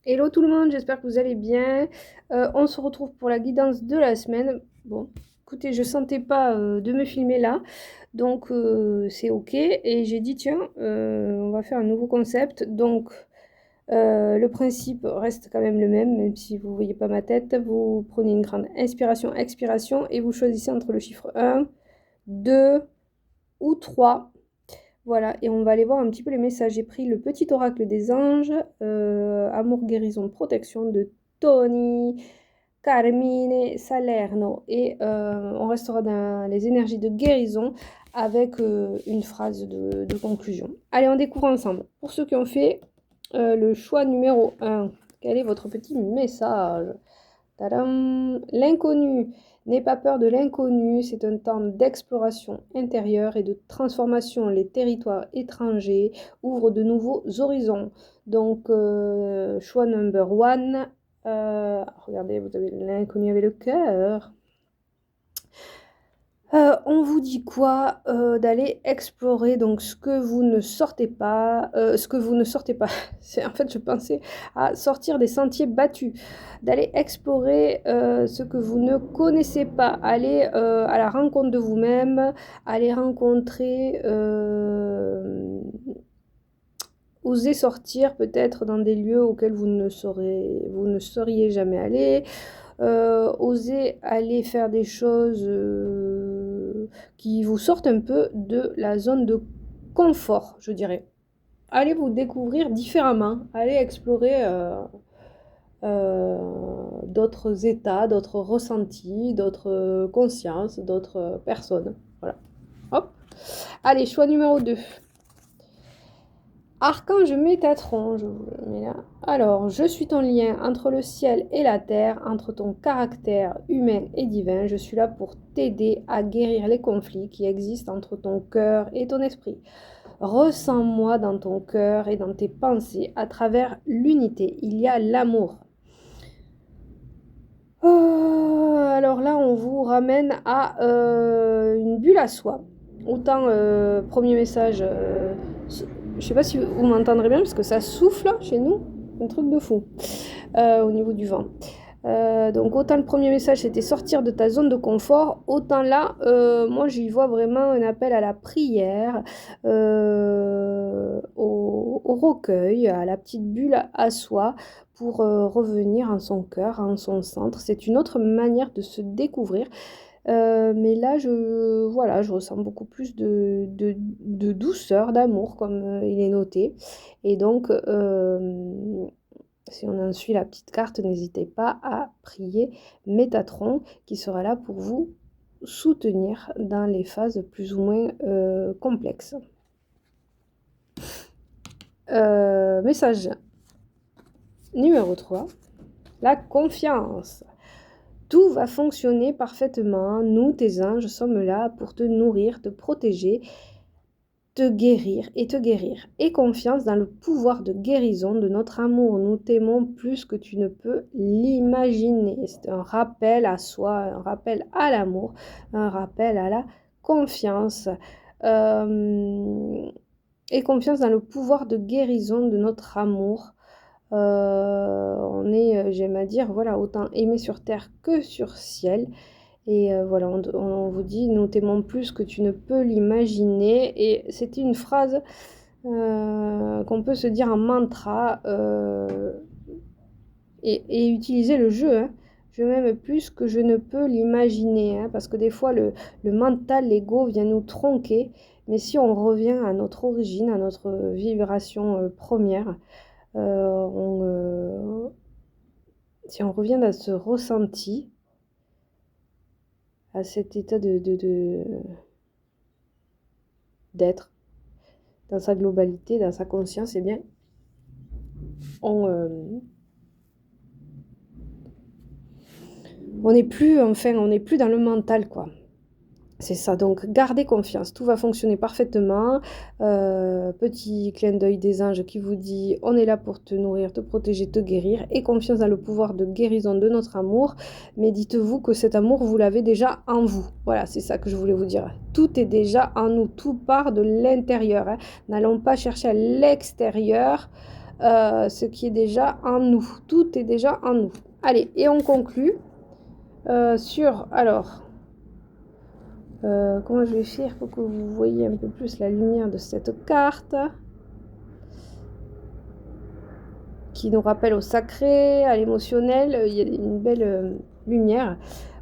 Hello tout le monde, j'espère que vous allez bien. On se retrouve pour la guidance de la semaine. Bon, écoutez, je sentais pas de me filmer là, donc c'est ok. Et j'ai dit, tiens, on va faire un nouveau concept. Donc, le principe reste quand même le même si vous voyez pas ma tête. Vous prenez une grande inspiration, expiration, et vous choisissez entre le chiffre 1, 2 ou 3. Voilà, et on va aller voir un petit peu les messages. J'ai pris le petit oracle des anges, amour, guérison, protection de Tony, Carmine, Salerno. Et on restera dans les énergies de guérison avec une phrase de conclusion. Allez, on découvre ensemble. Pour ceux qui ont fait le choix numéro 1, quel est votre petit message? Tadam! L'inconnu. N'aie pas peur de l'inconnu, c'est un temps d'exploration intérieure et de transformation. Les territoires étrangers ouvrent de nouveaux horizons. Donc, choix number one. Regardez, vous avez l'inconnu avec le cœur. On vous dit quoi? D'aller explorer donc ce que vous ne sortez pas, ce que vous ne sortez pas. C'est en fait, je pensais à sortir des sentiers battus, d'aller explorer ce que vous ne connaissez pas, aller à la rencontre de vous-même, aller rencontrer, oser sortir peut-être dans des lieux auxquels vous ne seriez jamais allé. Oser aller faire des choses qui vous sortent un peu de la zone de confort, je dirais. Allez vous découvrir différemment, allez explorer d'autres états, d'autres ressentis, d'autres consciences, d'autres personnes. Voilà. Hop. Allez, choix numéro 2. Archange Métatron, je vous le mets là. Alors, je suis ton lien entre le ciel et la terre, entre ton caractère humain et divin. Je suis là pour t'aider à guérir les conflits qui existent entre ton cœur et ton esprit. Ressens-moi dans ton cœur et dans tes pensées à travers l'unité. Il y a l'amour. Alors là, on vous ramène à une bulle à soie. Autant, premier message, je sais pas si vous m'entendrez bien parce que ça souffle chez nous, un truc de fou au niveau du vent. Donc autant le premier message c'était sortir de ta zone de confort, autant là, moi j'y vois vraiment un appel à la prière, au recueil, à la petite bulle à soi pour revenir en son cœur, en son centre. C'est une autre manière de se découvrir. Mais là, voilà, je ressens beaucoup plus de douceur, d'amour, comme il est noté. Et donc, si on en suit la petite carte, n'hésitez pas à prier Métatron, qui sera là pour vous soutenir dans les phases plus ou moins complexes. Message numéro 3, la confiance. Tout va fonctionner parfaitement. Nous, tes anges, sommes là pour te nourrir, te protéger, te guérir et te guérir. Aie confiance dans le pouvoir de guérison de notre amour. Nous t'aimons plus que tu ne peux l'imaginer. C'est un rappel à soi, un rappel à l'amour, un rappel à la confiance. Aie confiance dans le pouvoir de guérison de notre amour. On est, j'aime à dire, voilà, autant aimé sur terre que sur ciel. Et voilà, on vous dit, nous t'aimons plus que tu ne peux l'imaginer. Et c'était une phrase qu'on peut se dire en mantra et utiliser le jeu. Hein. Je m'aime plus que je ne peux l'imaginer. Hein, parce que des fois, le mental, l'ego vient nous tronquer. Mais si on revient à notre origine, à notre vibration première, si on revient à ce ressenti, à cet état d'être dans sa globalité, dans sa conscience, eh bien, on n'est plus, enfin, on n'est plus dans le mental, quoi. C'est ça, donc gardez confiance, tout va fonctionner parfaitement. Petit clin d'œil des anges qui vous dit on est là pour te nourrir, te protéger, te guérir, et confiance dans le pouvoir de guérison de notre amour. Mais dites-vous que cet amour, vous l'avez déjà en vous. Voilà, c'est ça que je voulais vous dire. Tout est déjà en nous, tout part de l'intérieur. Hein. N'allons pas chercher à l'extérieur ce qui est déjà en nous. Tout est déjà en nous. Allez, et on conclut sur, alors, comment je vais faire pour que vous voyez un peu plus la lumière de cette carte qui nous rappelle au sacré, à l'émotionnel. Il y a une belle lumière.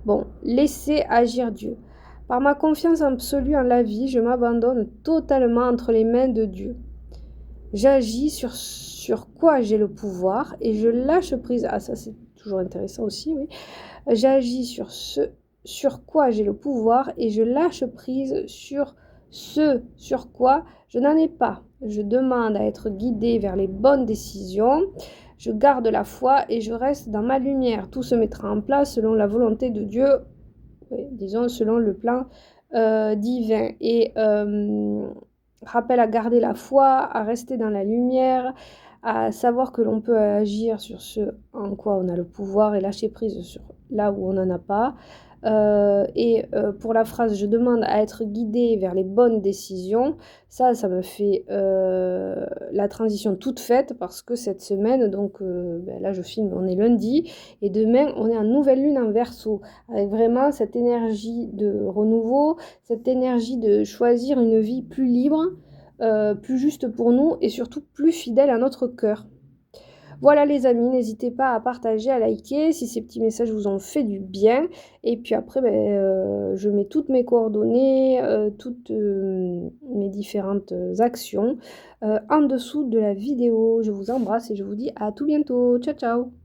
Bon, laissez agir Dieu. Par ma confiance absolue en la vie, je m'abandonne totalement entre les mains de Dieu. J'agis sur quoi j'ai le pouvoir et je lâche prise. Ah, ça c'est toujours intéressant aussi, oui. J'agis sur quoi j'ai le pouvoir et je lâche prise sur ce sur quoi je n'en ai pas. Je demande à être guidée vers les bonnes décisions. Je garde la foi et je reste dans ma lumière. Tout se mettra en place selon la volonté de Dieu, oui, disons selon le plan divin. Et rappel à garder la foi, à rester dans la lumière, à savoir que l'on peut agir sur ce en quoi on a le pouvoir et lâcher prise sur là où on n'en a pas. Pour la phrase je demande à être guidée vers les bonnes décisions, ça me fait la transition toute faite parce que cette semaine, donc là je filme, on est lundi et demain on est en nouvelle lune en Verseau avec vraiment cette énergie de renouveau, cette énergie de choisir une vie plus libre, plus juste pour nous et surtout plus fidèle à notre cœur. Voilà les amis, n'hésitez pas à partager, à liker si ces petits messages vous ont fait du bien. Et puis après, je mets toutes mes coordonnées, toutes mes différentes actions en dessous de la vidéo. Je vous embrasse et je vous dis à tout bientôt. Ciao, ciao!